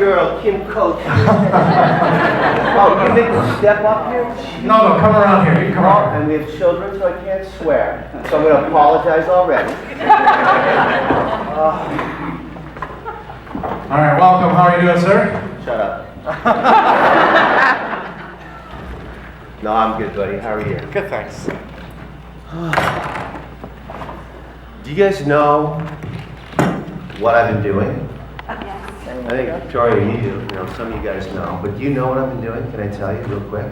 girl, Kim Coach. Oh, you make me step up here? No, come around here. You come on. And we have children, so I can't swear. So I'm going to apologize already. All right, welcome. How are you doing, sir? Shut up. No, I'm good, buddy. How are you? Good, thanks. Do you guys know what I've been doing? Yes. I think, Victoria, you do. You know, some of you guys know. But do you know what I've been doing? Can I tell you real quick?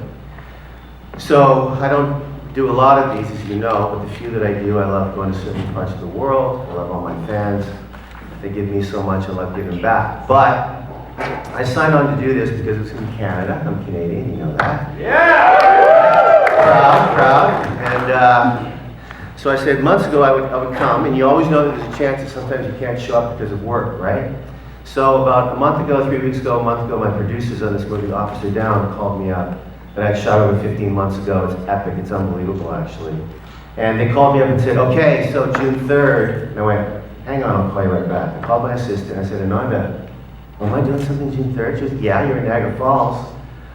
So, I don't do a lot of these, as you know, but the few that I do, I love going to certain parts of the world. I love all my fans. They give me so much, I love giving back. But I signed on to do this because it's in Canada. I'm Canadian, you know that. Yeah! Proud. And so I said months ago I would come, and you always know that there's a chance that sometimes you can't show up because of work, right? So about a month ago, 3 weeks ago, a month ago, my producers on this movie, Officer Down, called me up. And I shot over 15 months ago. It's epic. It's unbelievable, actually. And they called me up and said, okay, so June 3rd. And I went, hang on, I'll call you right back. I called my assistant. I said, Ananda, am I doing something June 3rd? She goes, yeah, you're in Niagara Falls.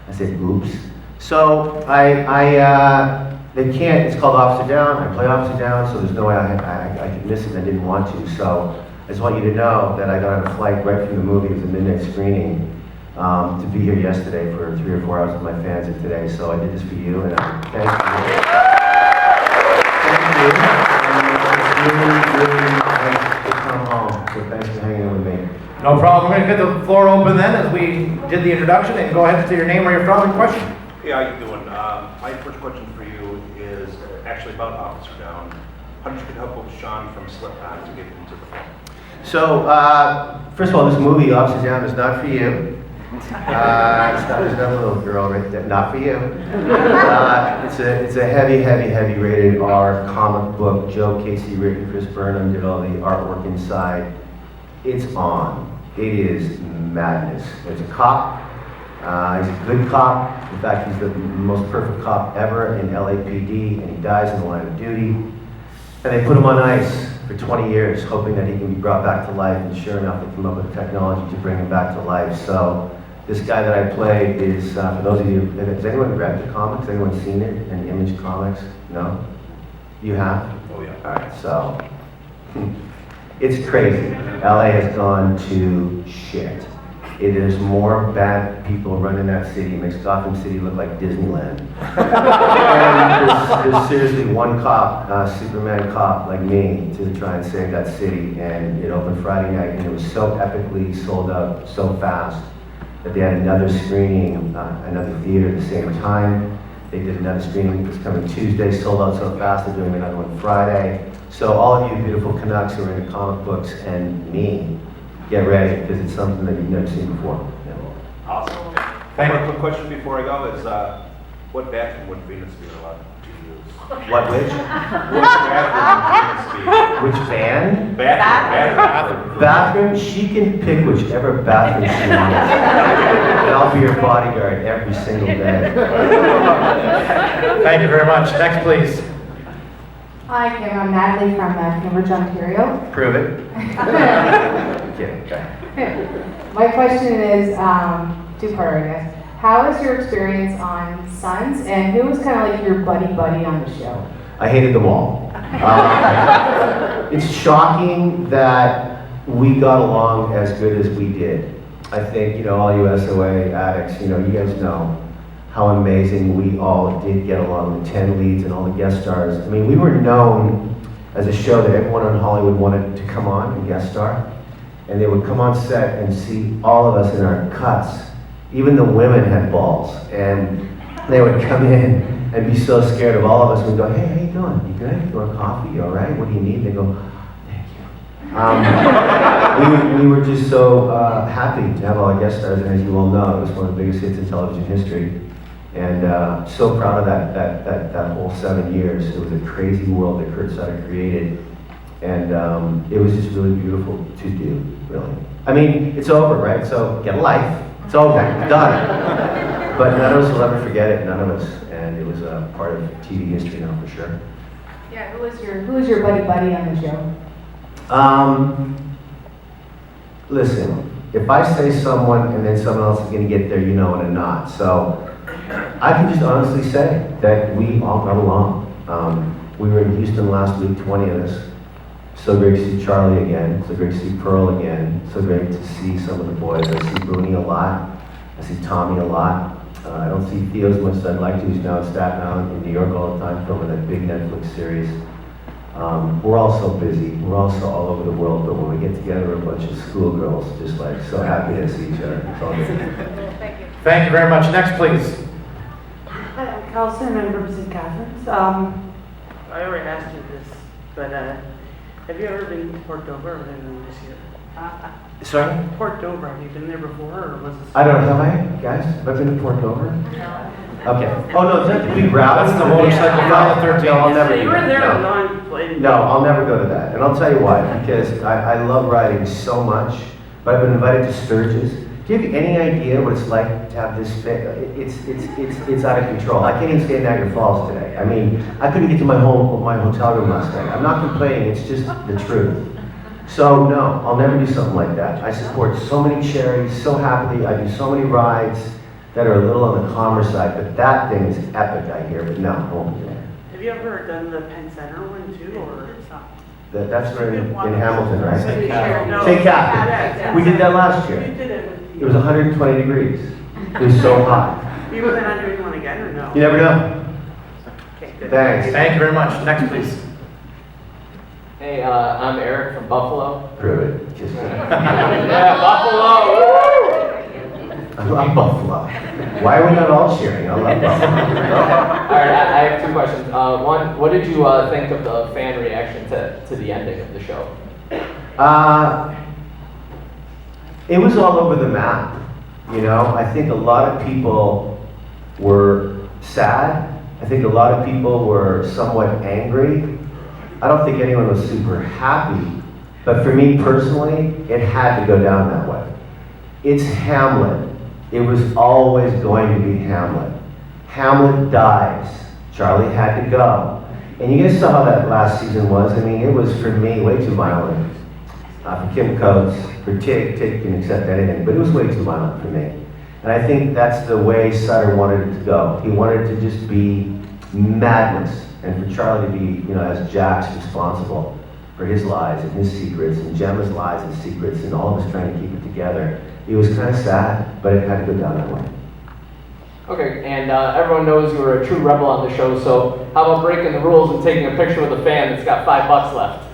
I said, oops. So they can't, it's called Officer Down. I play Officer Down, so there's no way I could miss it. I didn't want to. So I just want you to know that I got on a flight right from the movie. It was a midnight screening. To be here yesterday for 3 or 4 hours with my fans and today. So I did this for you, and thank you. Thank you. And it's really nice to come home. So thanks for hanging out with me. No problem. We're going to get the floor open then as we did the introduction, and go ahead and say your name, where you're from, and question. Hey, how you doing? My first question for you is actually about Officer Down. How did you get help with Sean from Slipknot to get into the film? So, first of all, this movie, Officer Down, is not for you. It's not a little girl right there. Not for you. It's a heavy rated R comic book. Joe Casey written, Chris Burnham did all the artwork inside. It's on. It is madness. There's a cop. He's a good cop. In fact, he's the most perfect cop ever in LAPD, and he dies in the line of duty. And they put him on ice for 20 years, hoping that he can be brought back to life. And sure enough, they come up with technology to bring him back to life. So. This guy that I play is, for those of you, has anyone read the comics? Has anyone seen it? Any Image Comics? No? You have? Oh, yeah. All right, so, it's crazy. LA has gone to shit. It is more bad people running that city. It makes Gotham City look like Disneyland. And there's seriously one cop, Superman cop like me, to try and save that city. And it opened Friday night, and it was so epically sold out so fast that they had another screening, another theater at the same time. They did another screening this coming Tuesday, sold out so fast, they're doing another one Friday. So all of you beautiful Canucks who are into comic books and me, get ready, because it's something that you've never seen before. Yeah. Awesome. One quick question before I go is, what bathroom would Venus be allowed to use? What, which? Which bathroom would Which band? Venus be? Bathroom. Bathroom, she can pick whichever bathroom she wants. And I'll be your bodyguard every single day. Thank you very much. Next, please. Hi, Kim. I'm Natalie from Cambridge, Ontario. Prove it. Okay. My question is two-part, I guess. How was your experience on Sons, and who was kind of like your buddy on the show? I hated them all. It's shocking that we got along as good as we did. I think, you know, all you SOA addicts, you know, you guys know how amazing we all did get along, the 10 leads and all the guest stars. I mean, we were known as a show that everyone in Hollywood wanted to come on and guest star. And they would come on set and see all of us in our cuts. Even the women had balls. And they would come in and be so scared of all of us. We'd go, hey, how you doing? You good? You want coffee? You all right? What do you need? They go, thank you. We were just so happy to have all our guest stars. And as you all know, it was one of the biggest hits in television history. And so proud of that whole 7 years. It was a crazy world that Kurt Sutter created. And it was just really beautiful to do, really. I mean, it's over, right? So get a life. It's over, done. But none of us will ever forget it, none of us. And it was a part of TV history now, for sure. Yeah, who was your buddy on the show? Listen, if I say someone and then someone else is gonna get there, you know, and I'm not. So I can just honestly say that we all got along. We were in Houston last week, 20 of us. So great to see Charlie again. So great to see Pearl again. So great to see some of the boys. I see Booney a lot. I see Tommy a lot. I don't see Theo as much as I'd like to. He's now in Staten Island in New York all the time, filming that big Netflix series. We're all so busy. We're also all over the world, but when we get together, we're a bunch of schoolgirls, just like so happy to see each other. It's all good. Thank you. Thank you very much. Next, please. Hi, I'm Carlson, I'm from St. Catharines. I already asked you this, but have you ever been to Port Dover or been this year? Sorry? Port Dover, have you been there before or was this? I don't know. Have I, guys? Have I been to Port Dover? No. Okay. Oh, no, is that the big route? That's the motorcycle rally, the 13th. No, I'll never So do you were that. there No. and not played? No, I'll never go to that. And I'll tell you why. Because I love riding so much, but I've been invited to Sturgis. Do you have any idea what it's like to have this fit? It's out of control. I can't even stay in Niagara Falls today. I mean, I couldn't get to my hotel room last night. I'm not complaining, it's just the truth. So no, I'll never do something like that. I support so many charities, so happily. I do so many rides that are a little on the calmer side, but that thing is epic, I hear, but no, I won't be there. Have you ever done the Penn Center one too, or? That's right in Hamilton, right? St. Catharines. No. St. Catharines. We did that last You year. did it with It was 120 degrees. It was so hot. You plan on doing one again or no? You never know. Okay, good. Thanks. Thank you very much. Next, please. Hey, I'm Eric from Buffalo. Prove it. Just kidding. Yeah, Buffalo! I love Buffalo. Why are we not all cheering? I love Buffalo. Alright, I have two questions. One, what did you think of the fan reaction to the ending of the show? It was all over the map. You know, I think a lot of people were sad. I think a lot of people were somewhat angry. I don't think anyone was super happy. But for me personally, it had to go down that way. It's Hamlet. It was always going to be Hamlet. Hamlet dies. Charlie had to go. And you guys saw how that last season was. I mean, it was, for me, way too violent. For Kim Coates, for Tig can accept anything, but it was way too violent for me. And I think that's the way Sutter wanted it to go. He wanted it to just be madness, and for Charlie to be, you know, as Jack's responsible for his lies and his secrets, and Gemma's lies and secrets, and all of us trying to keep it together. It was kind of sad, but it had to go down that way. Okay, and everyone knows you were a true rebel on the show, so how about breaking the rules and taking a picture with a fan that's got $5 left?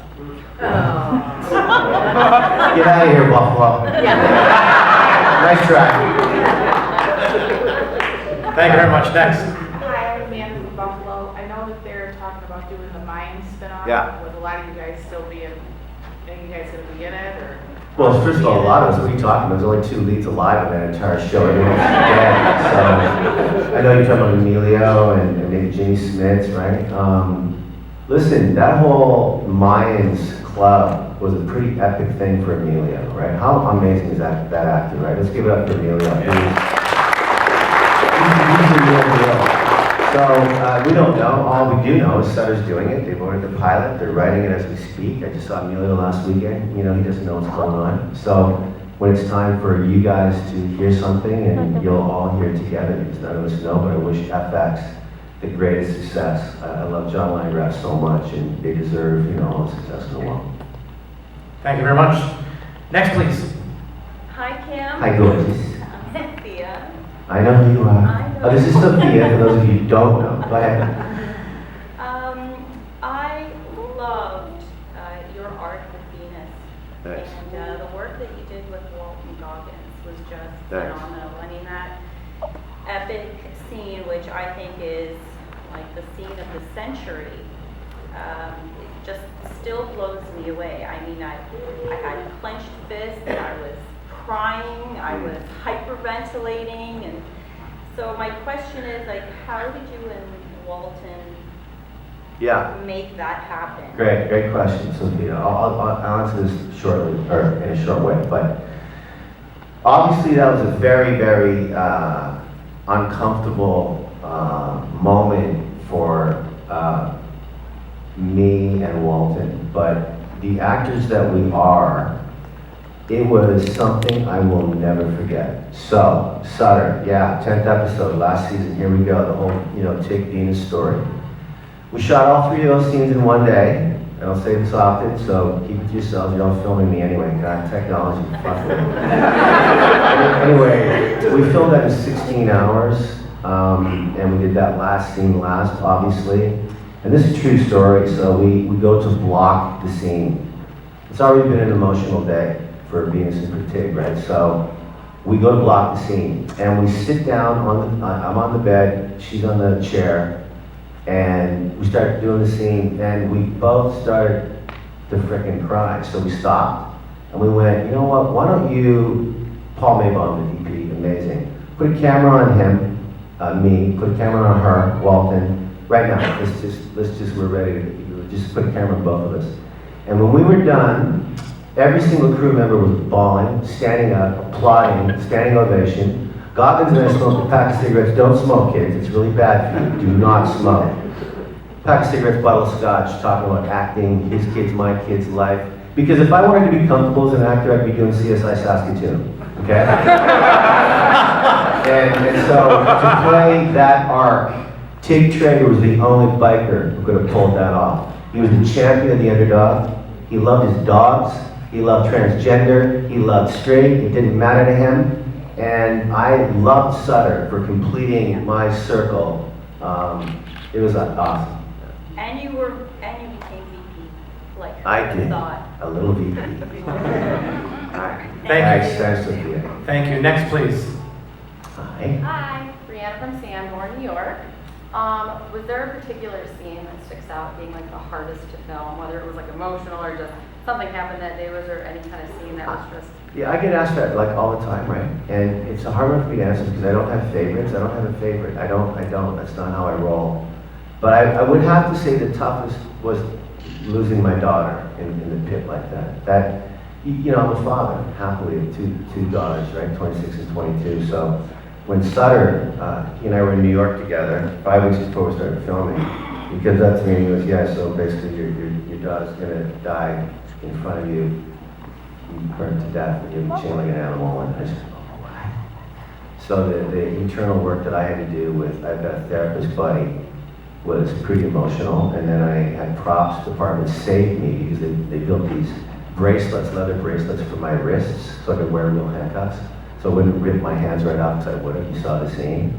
Get out of here, Buffalo. Nice try. Thank you very much. Next. Hi, I'm Amanda from Buffalo. I know that they're talking about doing the Mayan spin-off. Yeah. With a lot of you guys still being, are you guys gonna be in it, or? Well, first of all, a lot of us, what are you talking about? There's only 2 leads alive in that entire show. Everyone's dead. So, I know you're talking about Emilio and maybe Jimmy Smits, right? Listen, that whole Mayans club was a pretty epic thing for Emilio, right? How amazing is that actor, right? Let's give it up for Emilio. He's a real deal. So, we don't know. All we do know is Sutter's doing it. They've ordered the pilot. They're writing it as we speak. I just saw Emilio last weekend. You know, he doesn't know what's going on. So, when it's time for you guys to hear something and you'll all hear it together, because none of us know, but I wish FX the greatest success. I love John Landgraf so much, and they deserve, you know, all the success in the world. Thank you very much. Next, please. Hi, Kim. Hi, gorgeous. I'm Cynthia. I know who you are. I know. Oh, this is Sophia, for those of you who don't know. Go ahead. I loved your art with Venus. Thanks. And the work that you did with Walton Goggins was just Thanks. phenomenal. I mean, that epic scene, which I think is like the scene of the century, it just still blows me away. I mean, I had clenched fists, and I was crying, I was hyperventilating, and so my question is, like, how did you and Walton Yeah. make that happen? Great question, Sophia. I'll answer this shortly, or in a short way, but obviously that was a very, very uncomfortable moment for me and Walton, but the actors that we are, It was something I will never forget. So, Sutter, yeah, 10th episode, last season, here we go, the whole, Chick Venus story. We shot all 3 of those scenes in one day. I don't say this often, so keep it to yourselves. You're all filming me anyway. God, technology, fuck it. Anyway, we filmed that in 16 hours, and we did that last scene last, obviously. And this is a true story, so we go to block the scene. It's already been an emotional day for Venus and for Tig, right? So we go to block the scene, and we sit down I'm on the bed, she's on the chair, and we start doing the scene, and we both started to frickin' cry. So we stopped, and we went, you know what, why don't you, Paul Maybaum, the DP, amazing, put a camera on him, me, put a camera on her, Walton, right now, let's just, we're ready to, just put a camera on both of us. And when we were done, every single crew member was bawling, standing up, applauding, standing ovation. Goggins and I smoked a pack of cigarettes. Don't smoke, kids. It's really bad for you. Do not smoke. Pack of cigarettes, bottle of scotch, talking about acting, his kids, my kids' life. Because if I wanted to be comfortable as an actor, I'd be doing CSI Saskatoon. Okay? and so to play that arc, Tig Traeger was the only biker who could have pulled that off. He was the champion of the underdog. He loved his dogs. He loved transgender. He loved straight. It didn't matter to him. And I loved Sutter for completing my circle. It was awesome. And you became VP, like I did. thought. A little VP. Thank you. Thanks, Sophia. Thank you. Next, please. Hi. Hi, Brianna from Sanborn, New York. Was there a particular scene that sticks out being like the hardest to film, whether it was like emotional or just something happened that day? Was there any kind of scene that was just... Yeah, I get asked that like all the time, right? And it's a hard one for me to answer because I don't have favorites. I don't have a favorite. I don't. That's not how I roll. But I would have to say the toughest was losing my daughter in the pit like that. I'm a father, happily, of two daughters, right? 26 and 22. So when Sutter, he and I were in New York together 5 weeks before we started filming, he comes up to me and he goes, yeah, so basically your daughter's gonna die in front of you, burned to death, and you're chained like an animal. And I said, oh, what? So the internal work that I had to do with, I've got a therapist buddy, was pretty emotional. And then I had props department save me because they built these bracelets, leather bracelets for my wrists so I could wear real handcuffs. So I wouldn't rip my hands right off because I would have, you saw the scene.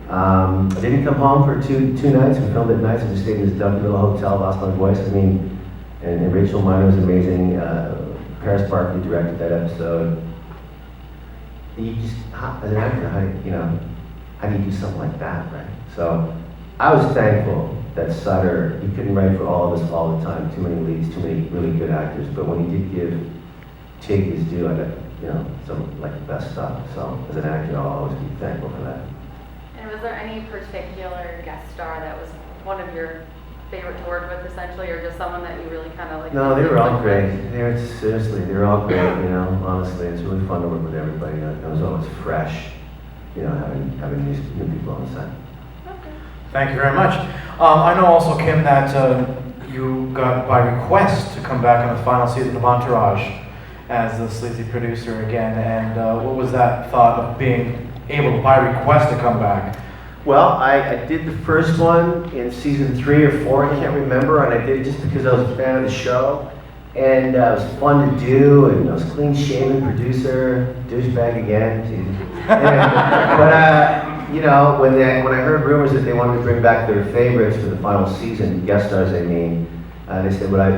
I didn't come home for two nights. We filmed at nights. I just stayed in this dumpy little hotel, lost my voice. And Rachel Miner was amazing. Paris Barkley directed that episode. You just, as an actor, how do you do something like that, right? So I was thankful that Sutter, he couldn't write for all of us all the time. Too many leads, too many really good actors. But when he did give Tig his due, I got, some like the best stuff. So as an actor, I'll always be thankful for that. And was there any particular guest star that was one of your favorite to work with, essentially, or just someone that you really kind of like? No, they were all great. Seriously, they were all great, honestly. It's really fun to work with everybody. It was always fresh, having these new people on the set. Thank you very much. I know also, Kim, that you got by request to come back on the final season of Entourage as the sleazy producer again. And what was that thought of being able to, by request, to come back? Well, I did the first one in season 3 or 4, I can't remember, and I did it just because I was a fan of the show. And it was fun to do, and I was clean-shaven producer, douchebag again. But when I heard rumors that they wanted to bring back their favorites for the final season, guest stars, they said, would I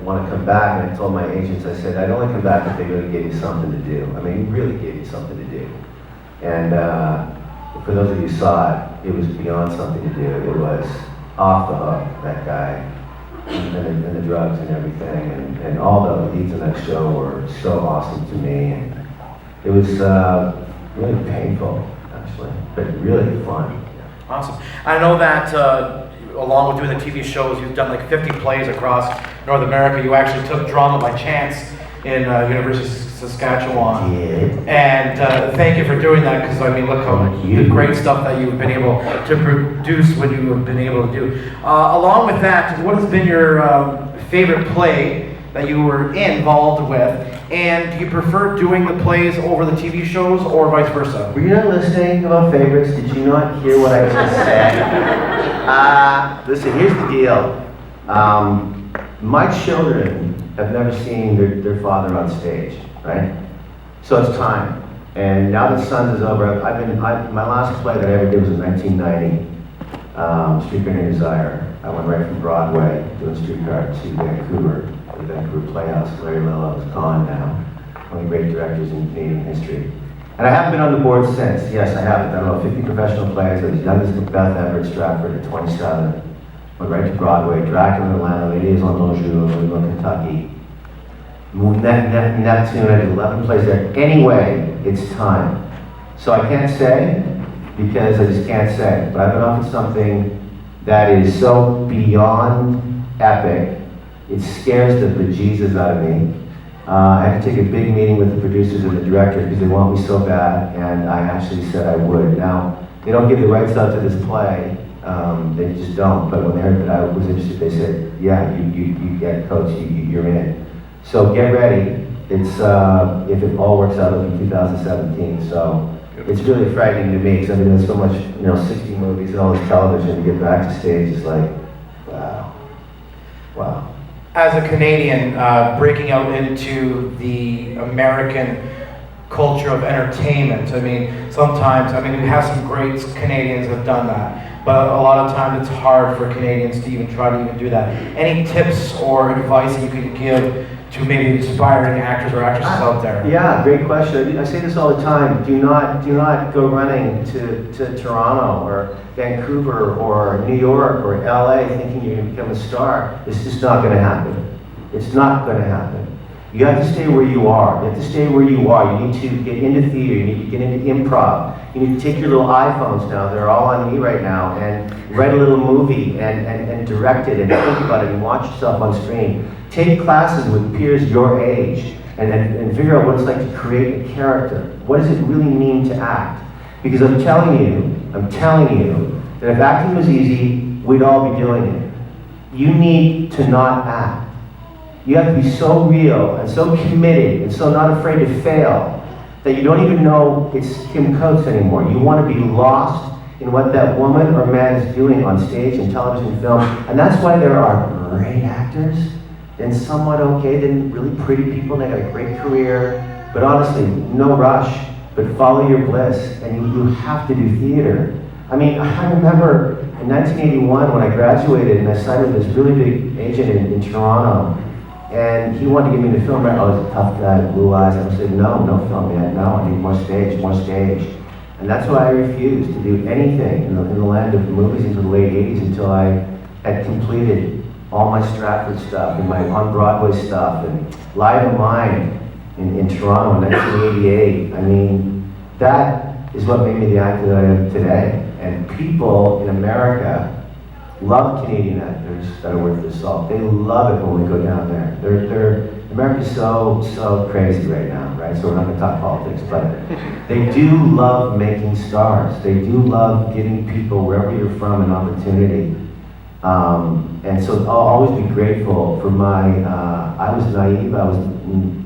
want to come back? And I told my agents, I said, I'd only come back if they really gave me something to do. I mean, really gave me something to do. And for those of you who saw it, it was beyond something to do. It was off the hook, that guy, and the drugs and everything. And all the leads in that show were so awesome to me. And it was really painful, actually, but really fun. Awesome. I know that along with doing the TV shows, you've done like 50 plays across North America. You actually took drama by chance in University of Saskatchewan. And thank you for doing that, because look how the great stuff that you've been able to produce when you have been able to do. Along with that, what has been your favorite play that you were involved with? And do you prefer doing the plays over the TV shows or vice versa? Were you not listening about favorites? Did you not hear what I just said? Listen, here's the deal. My children have never seen their father on stage, right? So it's time. And now that Sons is over, my last play that I ever did was in 1990, Streetcar Named Desire. I went right from Broadway, doing Streetcar to Vancouver, the Vancouver Playhouse. Larry Lillo is gone now, one of the great directors in Canadian history. And I haven't been on the board since. Yes, I have. I've done about 50 professional plays. I was young as Macbeth ever at Stratford at 27. Went right to Broadway, Dracula in Atlanta, Ladies on Bonjour, Louisville, Kentucky. Neptune, I did 11 plays there. Anyway, it's time. So I can't say, because I just can't say. But I've been offered something that is so beyond epic, it scares the bejesus out of me. I had to take a big meeting with the producers and the director because they want me so bad, and I actually said I would. Now, they don't give the rights out to this play, they just don't, but when they heard that I was interested, they said, yeah, you get Coach, you're in. So get ready. It's, if it all works out, it'll be 2017, so it's really frightening to me because I've been doing so much, 60 movies and all this television, to get back to stage is like, wow. As a Canadian, breaking out into the American culture of entertainment, sometimes, we have some great Canadians who have done that, but a lot of times it's hard for Canadians to even try to even do that. Any tips or advice you could give to maybe inspiring actors or actresses out there? Yeah, great question. I say this all the time. Do not go running to Toronto or Vancouver or New York or LA thinking you're going to become a star. It's just not going to happen. It's not going to happen. You have to stay where you are. You have to stay where you are. You need to get into theater. You need to get into improv. You need to take your little iPhones now, they're all on me right now, and write a little movie and direct it and think about it and watch yourself on screen. Take classes with peers your age and figure out what it's like to create a character. What does it really mean to act? Because I'm telling you that if acting was easy, we'd all be doing it. You need to not act. You have to be so real and so committed and so not afraid to fail that you don't even know it's Kim Coates anymore. You want to be lost in what that woman or man is doing on stage and television, film. And that's why there are great actors and somewhat okay, then really pretty people, they got a great career. But honestly, no rush, but follow your bliss, and you have to do theater. I remember in 1981 when I graduated and I signed with this really big agent in Toronto, and he wanted to give me the film right. I was a tough guy, blue eyes. I said, no film yet, no, I need more stage. And that's why I refused to do anything in the land of movies into the late 80s until I had completed all my Stratford stuff and my on-Broadway stuff and Live of Mine in Toronto in 1988. That is what made me the actor that I am today. And people in America love Canadian actors that are worth their salt. They love it when we go down there. America's so crazy right now, right? So we're not going to talk politics, but they do love making stars. They do love giving people, wherever you're from, an opportunity. And so I'll always be grateful for I was naive, I was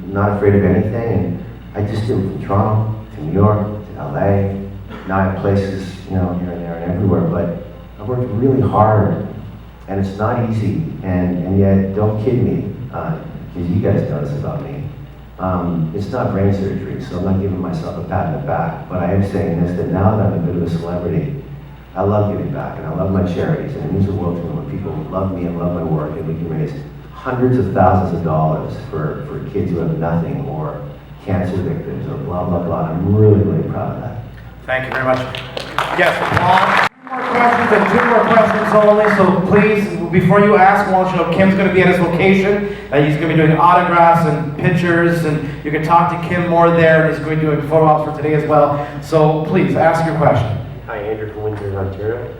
not afraid of anything, and I just did it from Toronto to New York to LA. Now I have places, here and there and everywhere, but I worked really hard, and it's not easy, and yet, don't kid me, because you guys know this about me. It's not brain surgery, so I'm not giving myself a pat on the back, but I am saying this, that now that I'm a bit of a celebrity, I love giving back, and I love my charities, and it means the world to me when people love me and love my work, and we can raise hundreds of thousands of dollars for kids who have nothing, or cancer victims, or blah, blah, blah. I'm really, really proud of that. Thank you very much. Yes, more questions and 2 more questions only, so please, before you ask, I want you to know Kim's going to be at his location, and he's going to be doing autographs and pictures, and you can talk to Kim more there, and he's going to be doing photo ops for today as well. So please, ask your question. Hi, Andrew from Windsor, Ontario.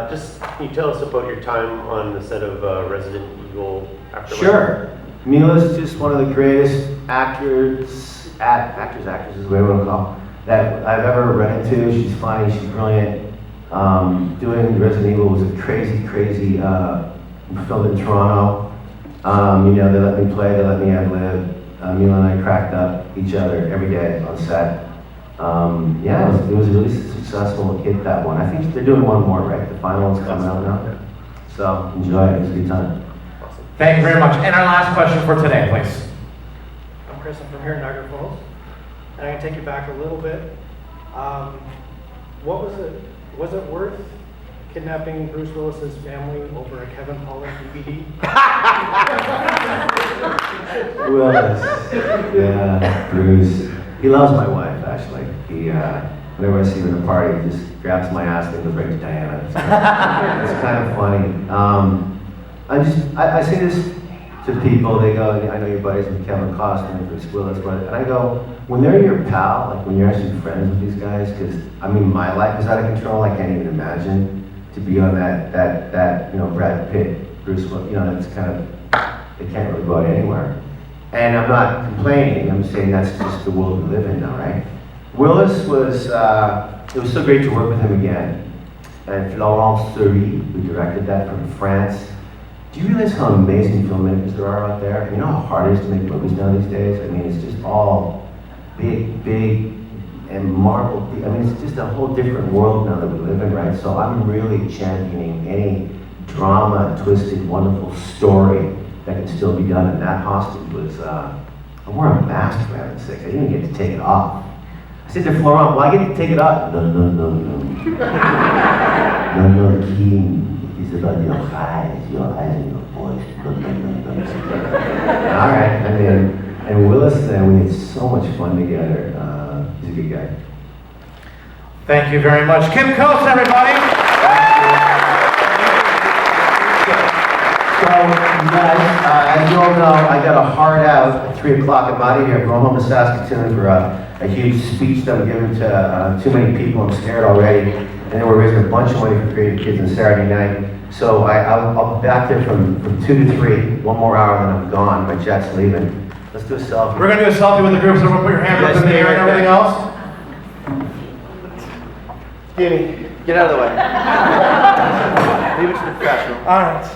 Just, can you tell us about your time on the set of Resident Evil Afterlife? Sure. Mila's just one of the greatest actresses, is what I want to call, that I've ever run into. She's funny, she's brilliant. Doing Resident Evil was a crazy filmed in Toronto. They let me play, they let me ad-lib. Mila and I cracked up each other every day on set. Yeah, it was a really successful hit, that one. I think they're doing one more, right? The final one's coming out now. So enjoy it. It was a good time. Thank you very much. And our last question for today, please. I'm Chris, I'm from here in Niagara Falls. And I can take you back a little bit. What was it? Was it worth kidnapping Bruce Willis's family over a Kevin Pollak DVD? Willis. Yeah, Bruce. He loves my wife, actually. He, whenever I see him at a party, he just grabs my ass and goes right to Diana. It's kind of funny. I say this to people, they go, I know your buddies with Kevin Costner and Bruce Willis, and I go, when they're your pal, like when you're actually friends with these guys, because I mean, my life is out of control. I can't even imagine to be on that Brad Pitt, Bruce Willis, that's kind of, they can't really go out anywhere. And I'm not complaining, I'm saying that's just the world we live in now, right? Willis was, it was so great to work with him again. And Laurent Soury, who directed that from France. Do you realize how amazing filmmakers there are out there? You know how hard it is to make movies now these days? I mean, it's just all big, and marble. I mean, it's just a whole different world now that we live in, right? So I'm really championing any drama, twisted, wonderful story that can still be done. And that hostage was, I wore a mask for heaven's sakes. I didn't even get to take it off. I said to Florent, well, I get to take it off. No. No, King. It's about your eyes and your voice. All right, and Willis and I, we had so much fun together. He's a good guy. Thank you very much. Kim Coates, everybody. So, you guys, as you all know, I got a hard out at 3 o'clock. I'm out of here. I'm going home to Saskatoon for a huge speech that I'm giving to too many people. I'm scared already. And then we're raising a bunch of money for creative kids on Saturday night. So I'll be back there from 2 to 3. One more hour, then I'm gone. My jet's leaving. Let's do a selfie. We're going to do a selfie with the group, so everyone put your hands up in the air and everything else. Jimmy, get out of the way. Leave it to the professional. All right.